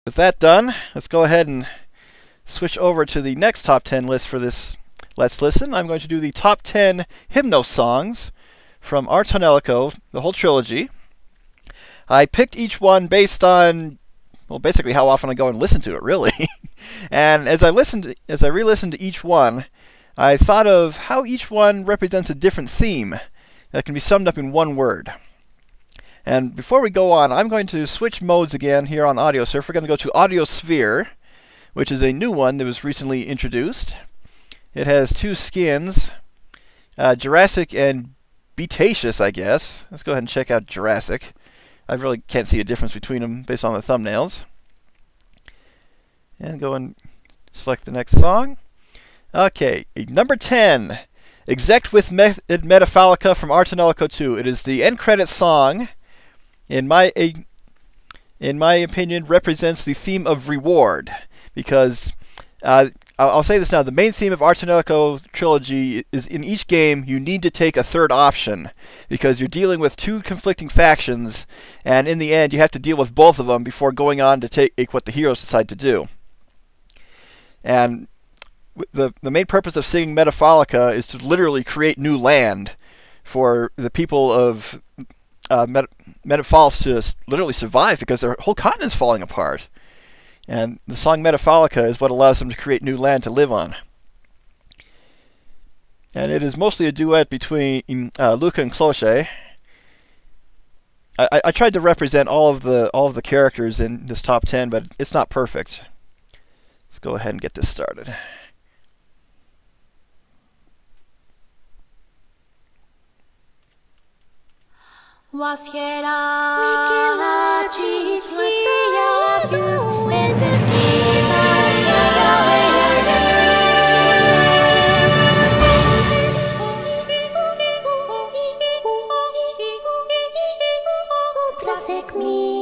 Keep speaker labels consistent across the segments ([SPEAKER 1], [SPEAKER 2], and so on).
[SPEAKER 1] with that done, let's go ahead and switch over to the next top 10 list for this Let's Listen. I'm going to do the top 10 Hymmnos songs from our tonelico, the whole trilogy. I picked each one based on, well, basically how often I go and listen to it, really. And as I re-listened to each one, I thought of how each one represents a different theme that can be summed up in one word. And before we go on, I'm going to switch modes again here on Audiosurf. We're going to go to Audiosphere, which is a new one that was recently introduced. It has two skins, Jurassic and Betaceous, I guess. Let's go ahead and check out Jurassic. I really can't see a difference between them based on the thumbnails. And go and select the next song. Okay, number 10, Exec with Metafalica from our tonelico 2. It is the end credit song. In my opinion, represents the theme of reward, because I'll say this now, the main theme of our tonelico trilogy is in each game you need to take a third option, because you're dealing with two conflicting factions, and in the end you have to deal with both of them before going on to take what the heroes decide to do. And the main purpose of singing Metafalica is to literally create new land for the people of Metaphals to literally survive, because their whole continent is falling apart. And the song Metafalica is what allows them to create new land to live on. And it is mostly a duet between Luca and Cloche. I tried to represent all of the characters in this top 10, but it's not perfect. Let's go ahead and get this started.
[SPEAKER 2] Was Hera Wiki was you and the classic me.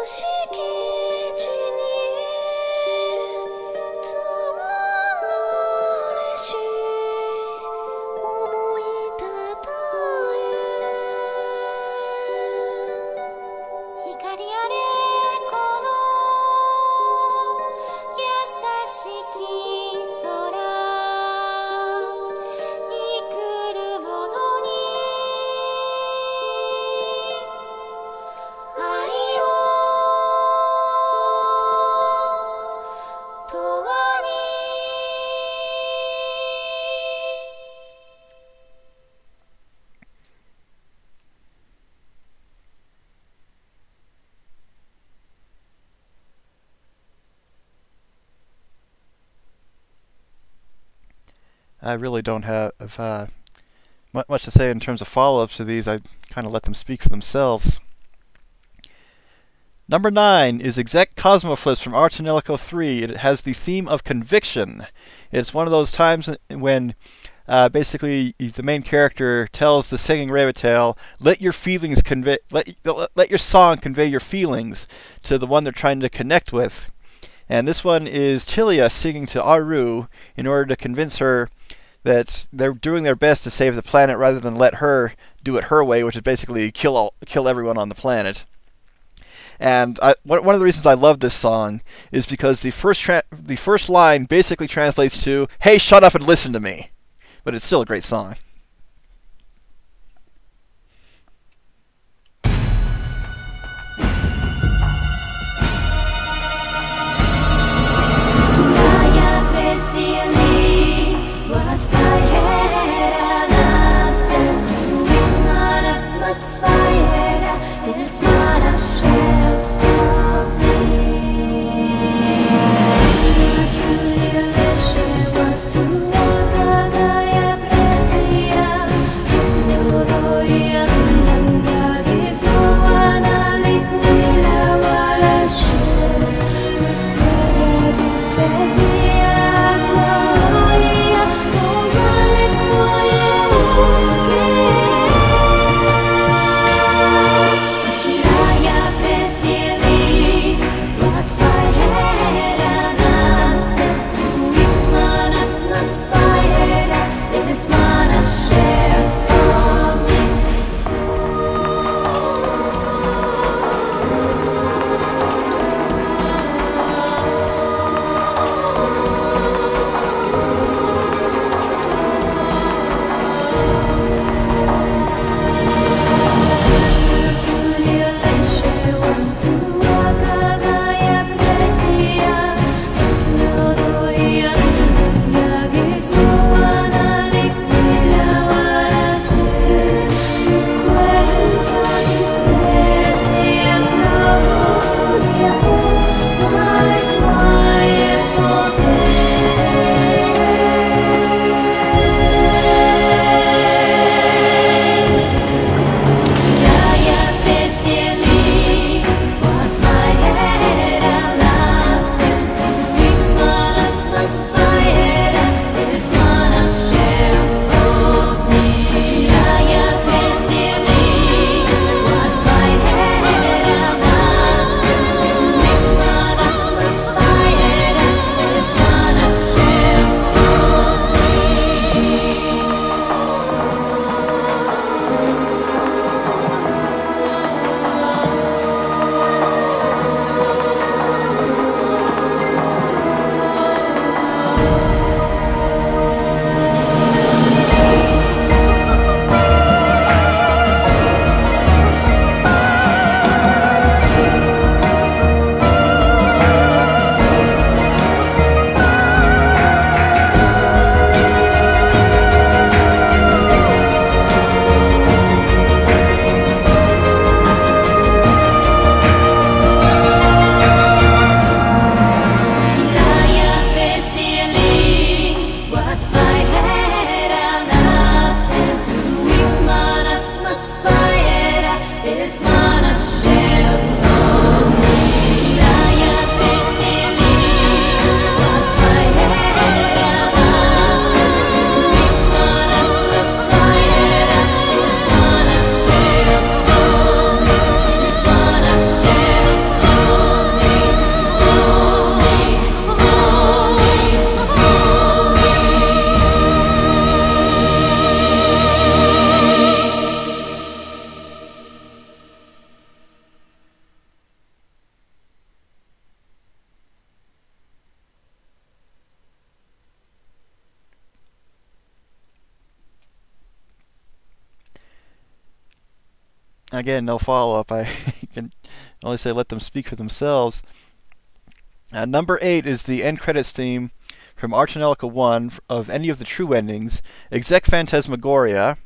[SPEAKER 2] 敷地に積まれし思いたたえ光あれこの優しき空生くるものに愛を永遠に
[SPEAKER 1] I really don't have much to say in terms of follow-ups to these. I kind of let them speak for themselves. Number 9 is Exec Cosmoflips from Tonelico 3. It has the theme of conviction. It's one of those times when basically the main character tells the singing rabbit tail, let your feelings convey, let your song convey your feelings to the one they're trying to connect with. And this one is Tilia singing to Aru in order to convince her that they're doing their best to save the planet rather than let her do it her way, which is basically kill everyone on the planet. And one of the reasons I love this song is because the first line basically translates to, "Hey, shut up and listen to me." But it's still a great song.
[SPEAKER 2] To
[SPEAKER 1] Again, no follow-up. I can only say let them speak for themselves. Number 8 is the end credits theme from Ars Tonelico 1 of any of the true endings, Exec Phantasmagoria,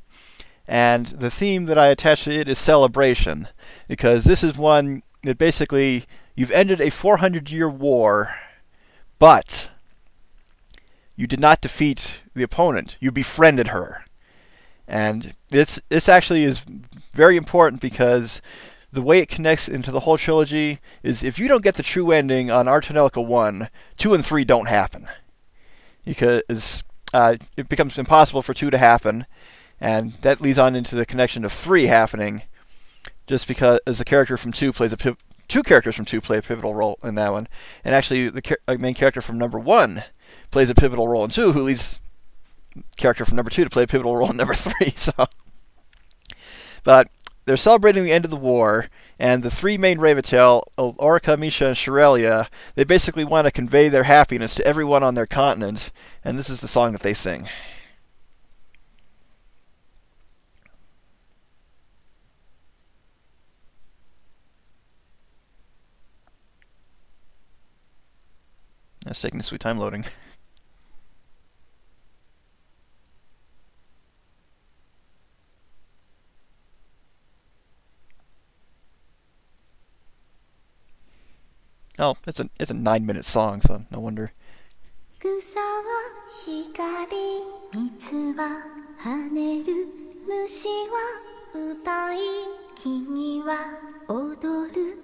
[SPEAKER 1] and the theme that I attached to it is Celebration, because this is one that basically you've ended a 400-year war, but you did not defeat the opponent. You befriended her. And this actually is very important because the way it connects into the whole trilogy is if you don't get the true ending on Ars Tonelico 1, 2 and 3 don't happen. Because it becomes impossible for 2 to happen, and that leads on into the connection of 3 happening, just because as the character from 2 plays two characters from 2 play a pivotal role in that one, and actually the main character from number 1 plays a pivotal role in 2, who leads character from number 2 to play a pivotal role in number 3. So, but they're celebrating the end of the war, and the 3 main Ravatel, Orica, Misha, and Shirelia, they basically want to convey their happiness to everyone on their continent, and this is the song that they sing. It's taking a sweet time loading. Oh, it's a 9-minute song, so no wonder.
[SPEAKER 2] 草は光、水は跳ねる、虫は歌い、木々は踊る。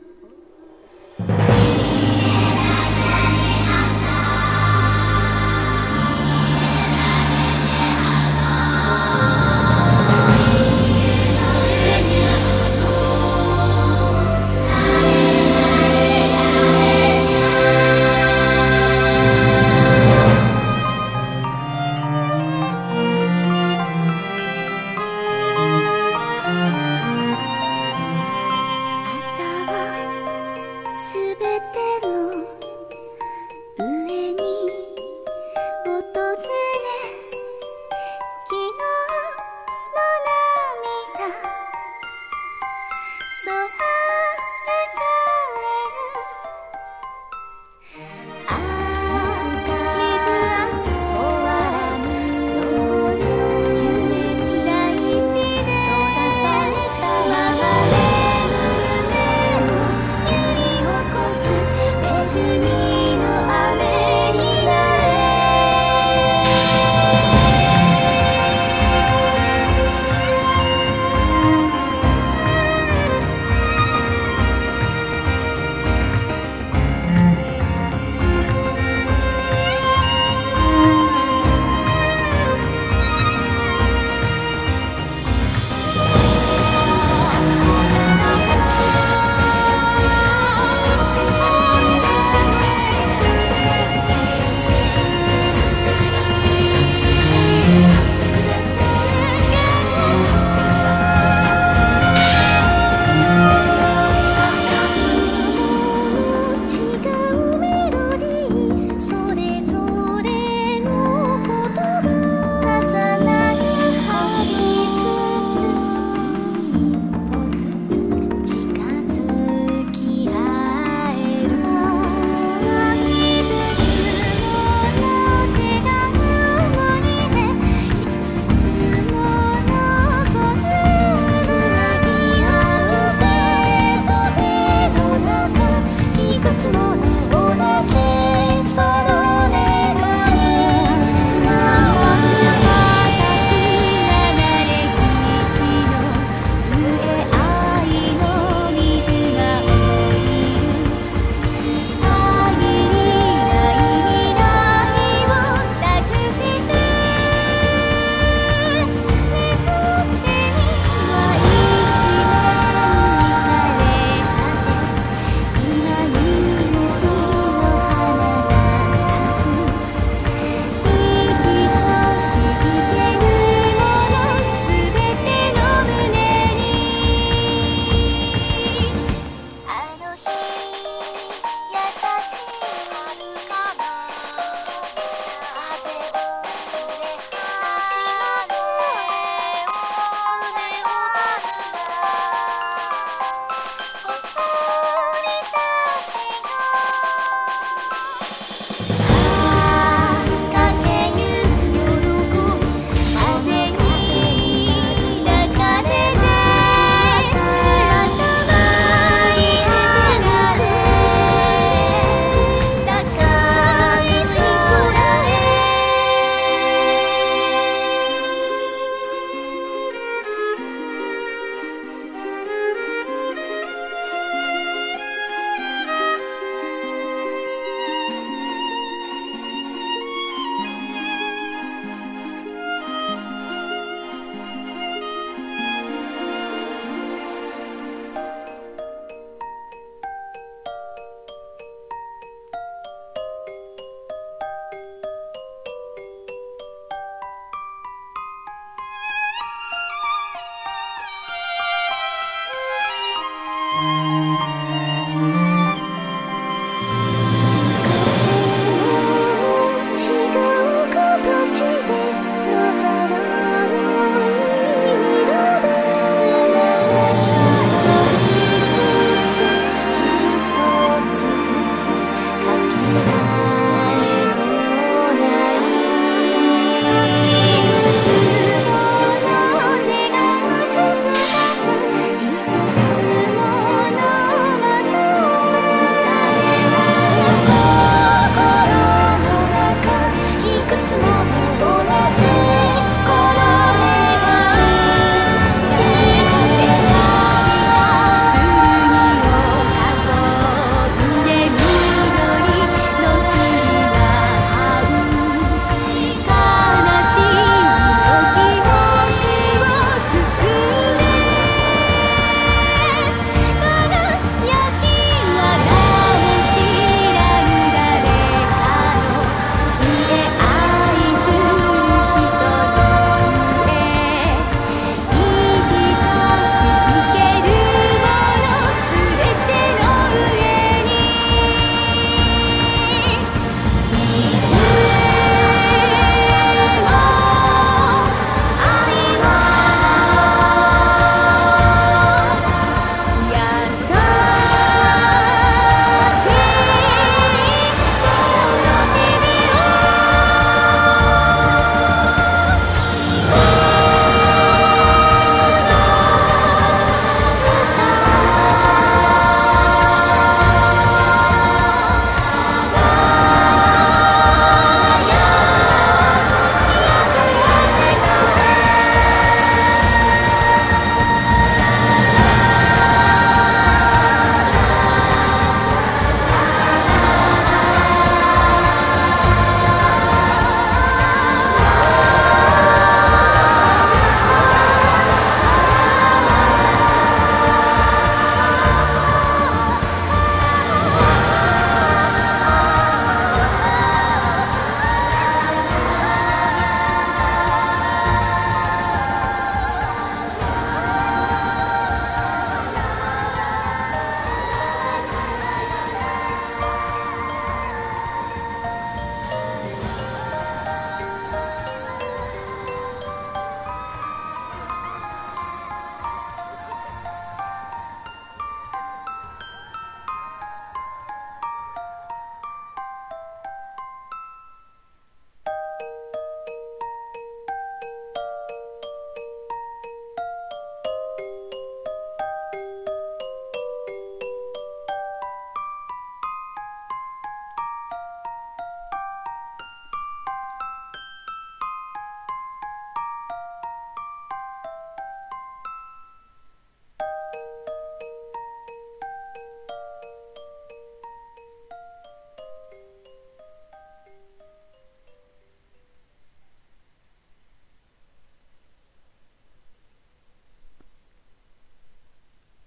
[SPEAKER 2] 朝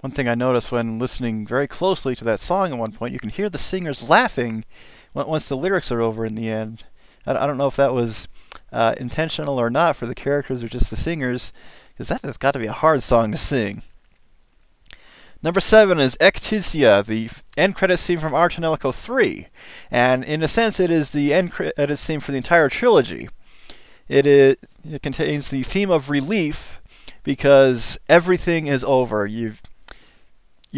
[SPEAKER 1] one thing I noticed when listening very closely to that song at one point, you can hear the singers laughing once the lyrics are over in the end. I don't know if that was intentional or not for the characters or just the singers, because that has got to be a hard song to sing. Number 7 is Ectisia, the end credits theme from Our Tonelico 3. And in a sense, it is the end credits theme for the entire trilogy. It contains the theme of relief, because everything is over. You've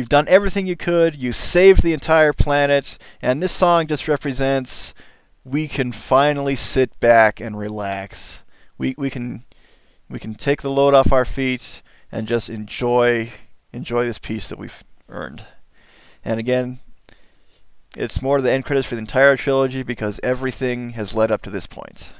[SPEAKER 1] done everything you could. You saved the entire planet. And this song just represents we can finally sit back and relax. We can take the load off our feet and just enjoy this peace that we've earned. And again, it's more the end credits for the entire trilogy because everything has led up to this point.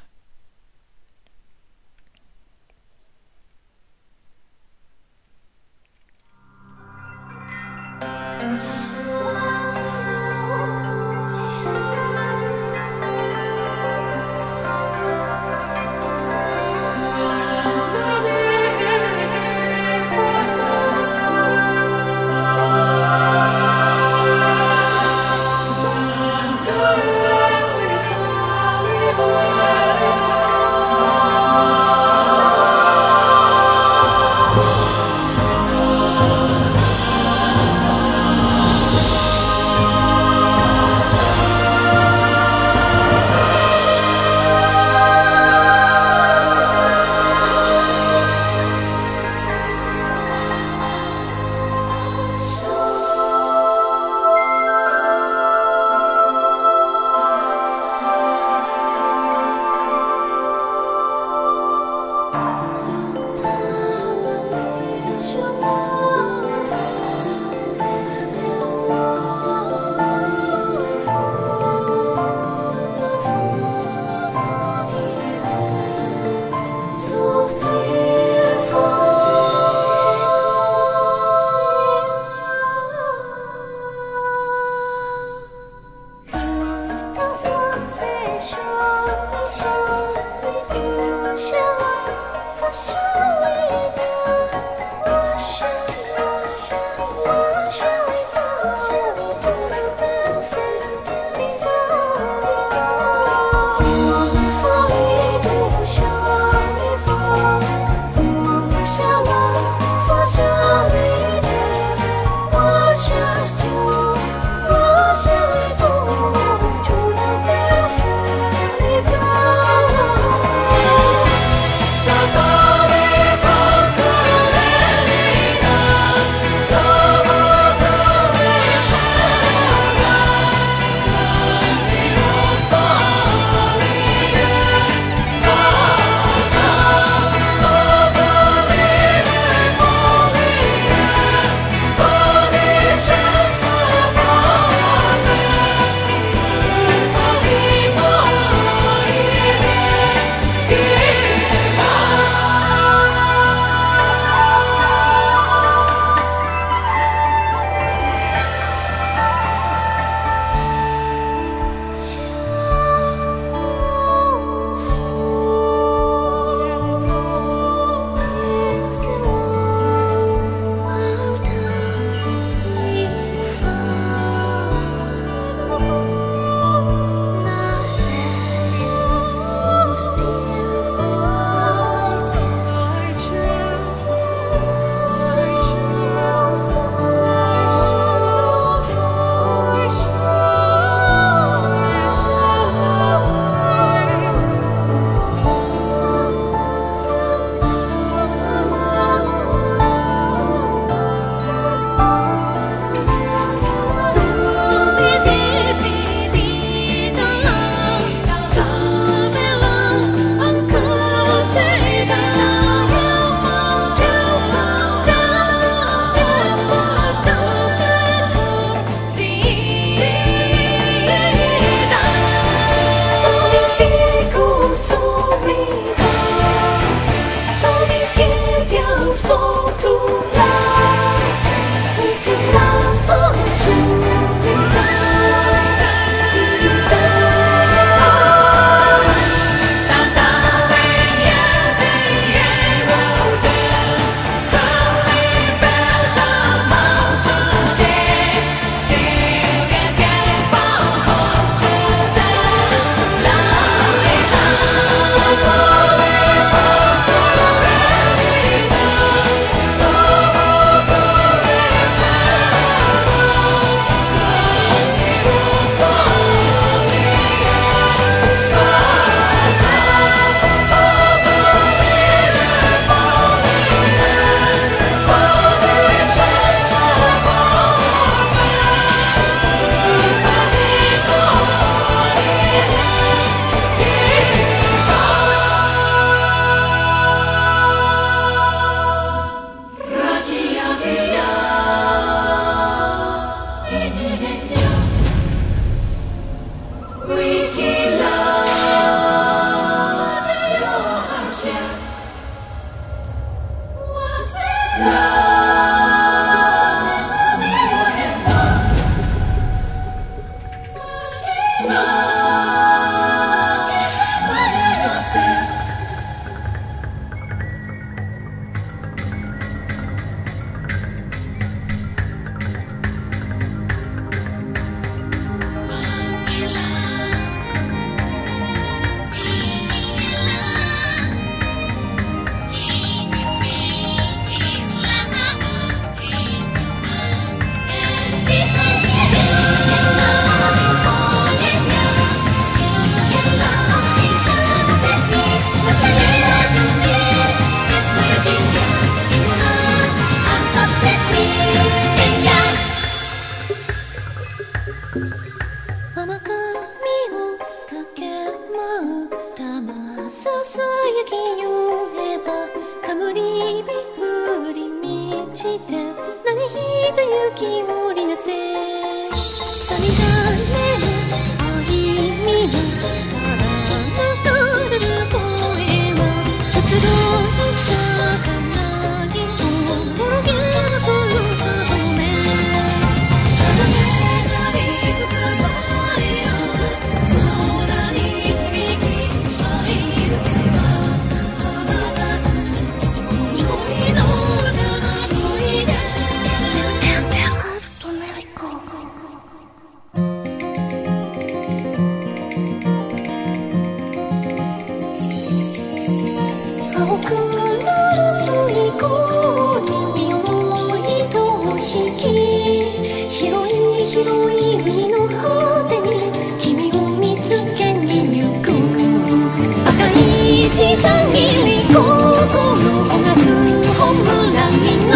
[SPEAKER 2] 限り心焦がすホームランの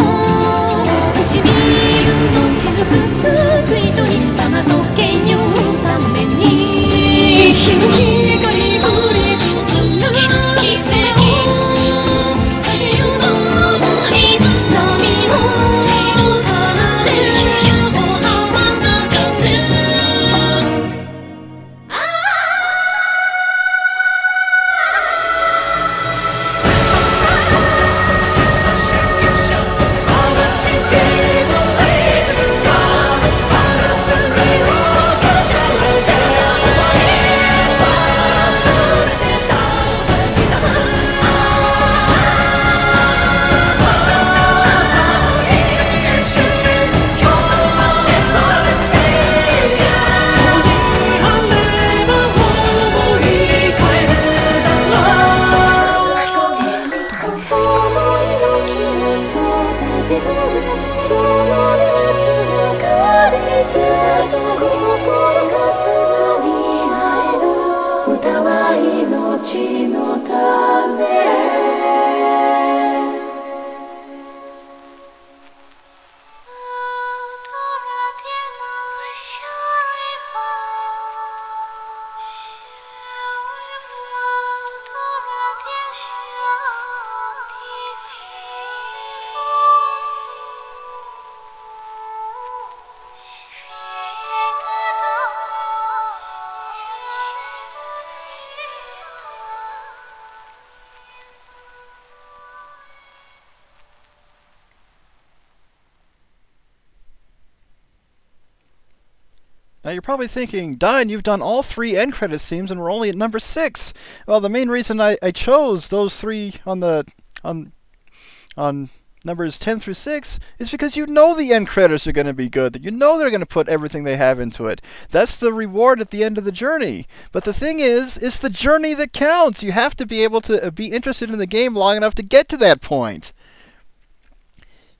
[SPEAKER 2] 唇の雫すくい取り玉時計に追うために日の光降り注ぐ奇跡影を登り波を奏でる歩幅が風
[SPEAKER 1] Now you're probably thinking, Dine, you've done all 3 end credits themes and we're only at number 6. Well, the main reason I chose those 3 on numbers 10 through 6 is because you know the end credits are going to be good. That you know they're going to put everything they have into it. That's the reward at the end of the journey. But the thing is, it's the journey that counts. You have to be able to be interested in the game long enough to get to that point.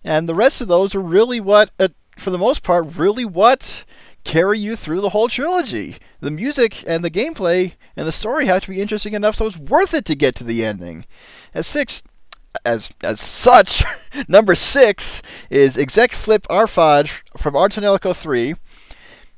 [SPEAKER 1] And the rest of those are really what, for the most part, really what carry you through the whole trilogy. The music and the gameplay and the story have to be interesting enough so it's worth it to get to the ending. As such, number 6 is Exec Flip Arfaj from Tonelico 3.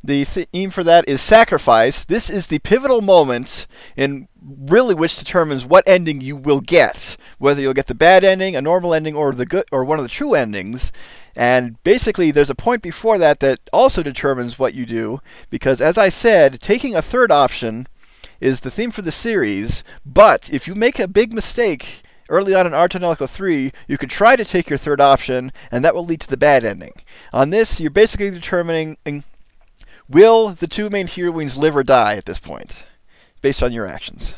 [SPEAKER 1] The theme for that is Sacrifice. This is the pivotal moment in really which determines what ending you will get, whether you'll get the bad ending, a normal ending, or the good, or one of the true endings. And basically, there's a point before that that also determines what you do, because as I said, taking a third option is the theme for the series. But if you make a big mistake early on in Tonelico 3, you could try to take your third option, and that will lead to the bad ending. On this, you're basically determining, will the 2 main heroines live or die at this point, based on your actions.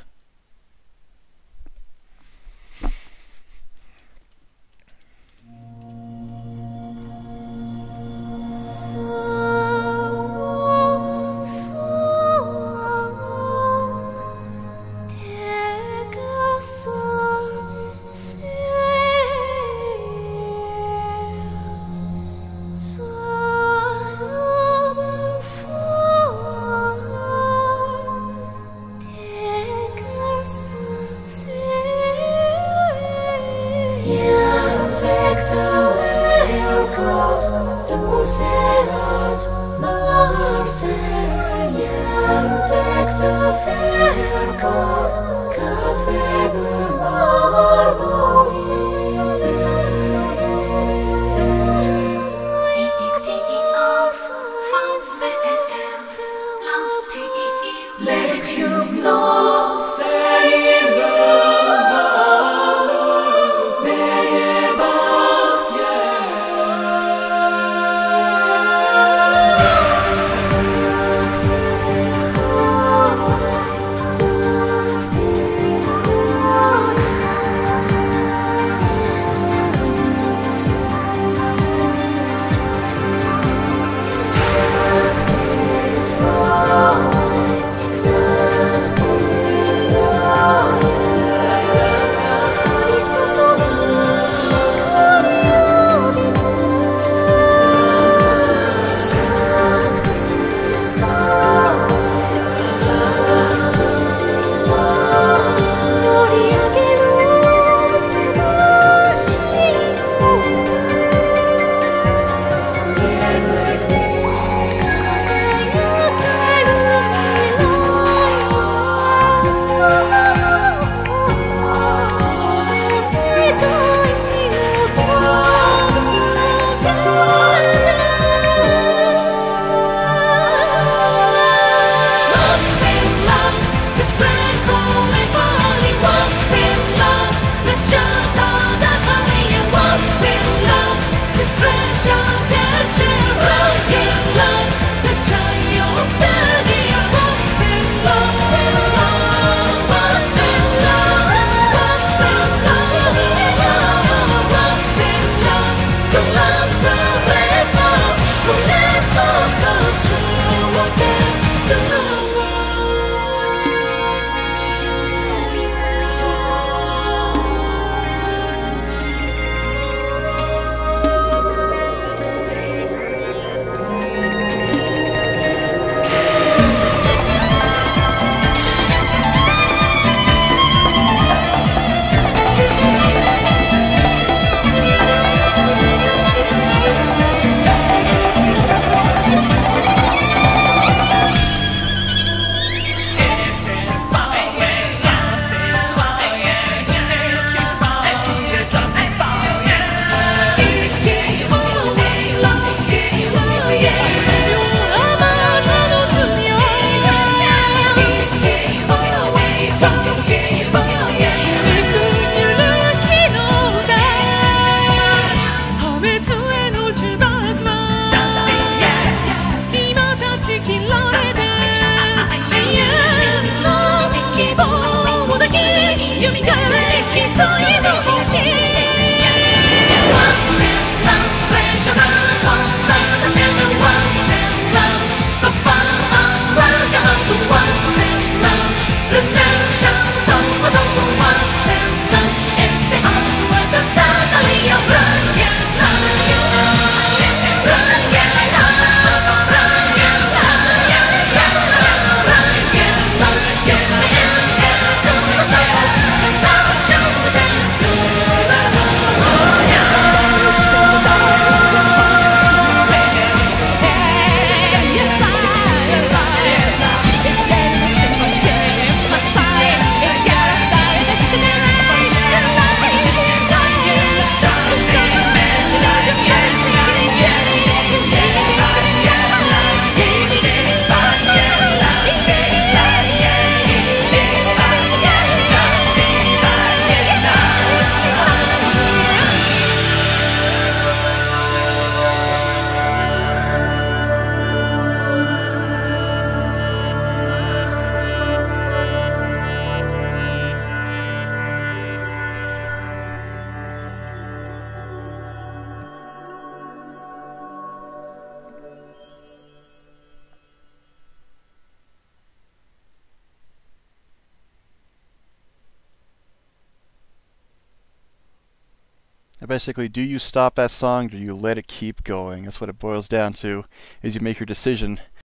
[SPEAKER 1] Basically, do you stop that song or do you let it keep going? That's what it boils down to, is you make your decision